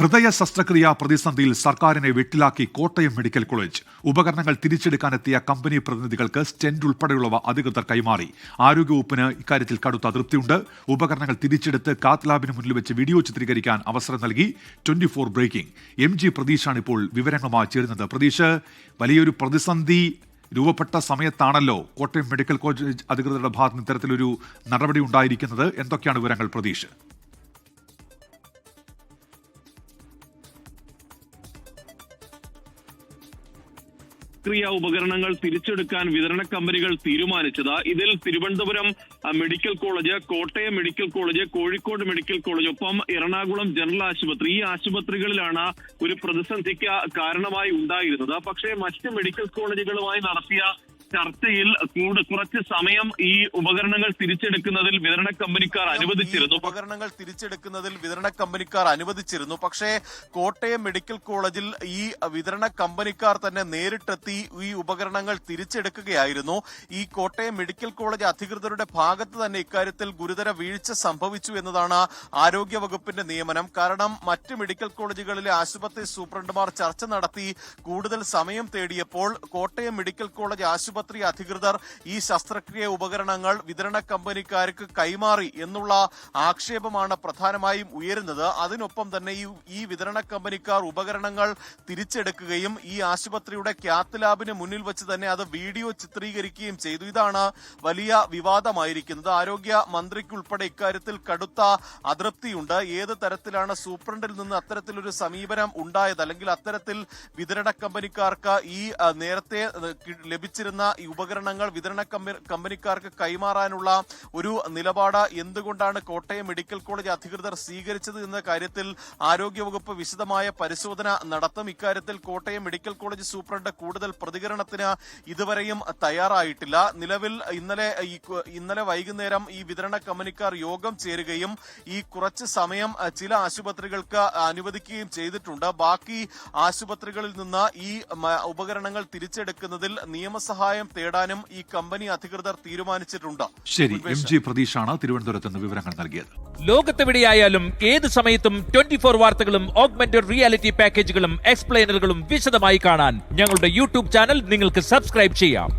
ഹൃദയ ശസ്ത്രക്രിയാ പ്രതിസന്ധിയിൽ സർക്കാരിനെ വെട്ടിലാക്കി കോട്ടയം മെഡിക്കൽ കോളേജ്. ഉപകരണങ്ങൾ തിരിച്ചെടുക്കാനെത്തിയ കമ്പനി പ്രതിനിധികൾക്ക് സ്റ്റെന്റ് ഉൾപ്പെടെയുള്ളവ അധികൃതർ കൈമാറി. ആരോഗ്യവകുപ്പിന് ഇക്കാര്യത്തിൽ കടുത്ത അതൃപ്തിയുണ്ട്. ഉപകരണങ്ങൾ തിരിച്ചെടുത്ത് കാത്ത് ലാബിന് മുന്നിൽ വെച്ച് വീഡിയോ ചിത്രീകരിക്കാൻ അവസരം നൽകി 24 ബ്രേക്കിംഗ്. MG പ്രതീഷാണ് ഇപ്പോൾ വിവരങ്ങളുമായി ചേരുന്നത്. പ്രതീഷ്, വലിയൊരു പ്രതിസന്ധി രൂപപ്പെട്ട സമയത്താണല്ലോ കോട്ടയം മെഡിക്കൽ കോളേജ് അധികൃതരുടെ ഭാഗത്ത് നിന്ന് ഇത്തരത്തിലൊരു നടപടി ഉണ്ടായിരിക്കുന്നത്. എന്തൊക്കെയാണ് വിവരങ്ങൾ പ്രതീഷ്? ശസ്ത്രക്രിയാ ഉപകരണങ്ങൾ തിരിച്ചെടുക്കാൻ വിതരണ കമ്പനികൾ തീരുമാനിച്ചത്. ഇതിൽ Thiruvananthapuram medical college, Kottayam medical college, Kozhikode medical college, ഒപ്പം എറണാകുളം ജനറൽ ആശുപത്രി, ഈ ആശുപത്രികളിലാണ് ഒരു പ്രതിസന്ധിക്ക് കാരണമായി ഉണ്ടായിരുന്നത്. പക്ഷേ മറ്റ് മെഡിക്കൽ കോളേജുകളുമായി നടത്തിയ ചർച്ചയിൽ കുറച്ച് സമയം ഈ ഉപകരണങ്ങൾ തിരിച്ചെടുക്കുന്നതിൽ വിതരണ കമ്പനിക്കാർ അനുവദിച്ചിരുന്നു. പക്ഷേ കോട്ടയം മെഡിക്കൽ കോളേജിൽ ഈ വിതരണ കമ്പനിക്കാർ തന്നെ നേരിട്ടെത്തി ഈ ഉപകരണങ്ങൾ തിരിച്ചെടുക്കുകയായിരുന്നു. ഈ കോട്ടയം മെഡിക്കൽ കോളേജ് അധികൃതരുടെ ഭാഗത്ത് തന്നെ ഇക്കാര്യത്തിൽ ഗുരുതര വീഴ്ച സംഭവിച്ചു എന്നതാണ് ആരോഗ്യ വകുപ്പിന്റെ നിയമനം. കാരണം മറ്റ് മെഡിക്കൽ കോളേജുകളിലെ ആശുപത്രി സൂപ്രണ്ടുമാർ ചർച്ച നടത്തി കൂടുതൽ സമയം തേടിയപ്പോൾ കോട്ടയം മെഡിക്കൽ കോളേജ് ആശുപത്രി അധികൃതർ ഈ ശസ്ത്രക്രിയ ഉപകരണങ്ങൾ വിതരണ കമ്പനിക്കാർക്ക് കൈമാറി എന്നുള്ള ആക്ഷേപമാണ് പ്രധാനമായും ഉയരുന്നത്. അതിനൊപ്പം തന്നെ ഈ വിതരണ കമ്പനിക്കാർ ഉപകരണങ്ങൾ തിരിച്ചെടുക്കുകയും ഈ ആശുപത്രിയുടെ കാത്ത് ലാബിന് മുന്നിൽ വെച്ച് തന്നെ അത് വീഡിയോ ചിത്രീകരിക്കുകയും ചെയ്തു. ഇതാണ് വലിയ വിവാദമായിരിക്കുന്നത്. ആരോഗ്യ മന്ത്രിക്കുൾപ്പെടെ ഇക്കാര്യത്തിൽ കടുത്ത അതൃപ്തിയുണ്ട്. ഏത് തരത്തിലാണ് സൂപ്രണ്ടിൽ നിന്ന് അത്തരത്തിലൊരു സമീപനം ഉണ്ടായത്, അല്ലെങ്കിൽ അത്തരത്തിൽ വിതരണ കമ്പനിക്കാർക്ക് ഈ നേരത്തെ ലഭിച്ചിരുന്ന ഈ ഉപകരണങ്ങൾ വിതരണ കമ്പനിക്കാർക്ക് കൈമാറാനുള്ള ഒരു നിലപാട് എന്തുകൊണ്ടാണ് കോട്ടയം മെഡിക്കൽ കോളേജ് അധികൃതർ സ്വീകരിച്ചത് എന്ന കാര്യത്തിൽ ആരോഗ്യവകുപ്പ് വിശദമായ പരിശോധന നടത്തും. ഇക്കാര്യത്തിൽ കോട്ടയം മെഡിക്കൽ കോളേജ് സൂപ്രണ്ട് കൂടുതൽ പ്രതികരണത്തിന് ഇതുവരെയും തയ്യാറായിട്ടില്ല. നിലവിൽ ഇന്നലെ വൈകുന്നേരം ഈ വിതരണ കമ്പനിക്കാർ യോഗം ചേരുകയും ഈ കുറച്ച് സമയം ചില ആശുപത്രികൾക്ക് അനുവദിക്കുകയും ചെയ്തിട്ടുണ്ട്. ബാക്കി ആശുപത്രികളിൽ നിന്ന് ഈ ഉപകരണങ്ങൾ തിരിച്ചെടുക്കുന്നതിൽ നിയമസഹായം തേടാനും ഈ കമ്പനി അധികൃതർ തീരുമാനിച്ചിട്ടുണ്ട്. ശരി, MG പ്രതീഷാണ് തിരുവനന്തപുരത്ത് നിന്ന് വിവരങ്ങൾ നൽകിയത്. ലോകത്തെവിടെയായാലും ഏത് സമയത്തും 24 വാർത്തകളും ഓഗ്മെന്റഡ് റിയാലിറ്റി പാക്കേജുകളും എക്സ്പ്ലെയിനറുകളും വിശദമായി കാണാൻ ഞങ്ങളുടെ YouTube ചാനൽ നിങ്ങൾക്ക് സബ്സ്ക്രൈബ് ചെയ്യാം.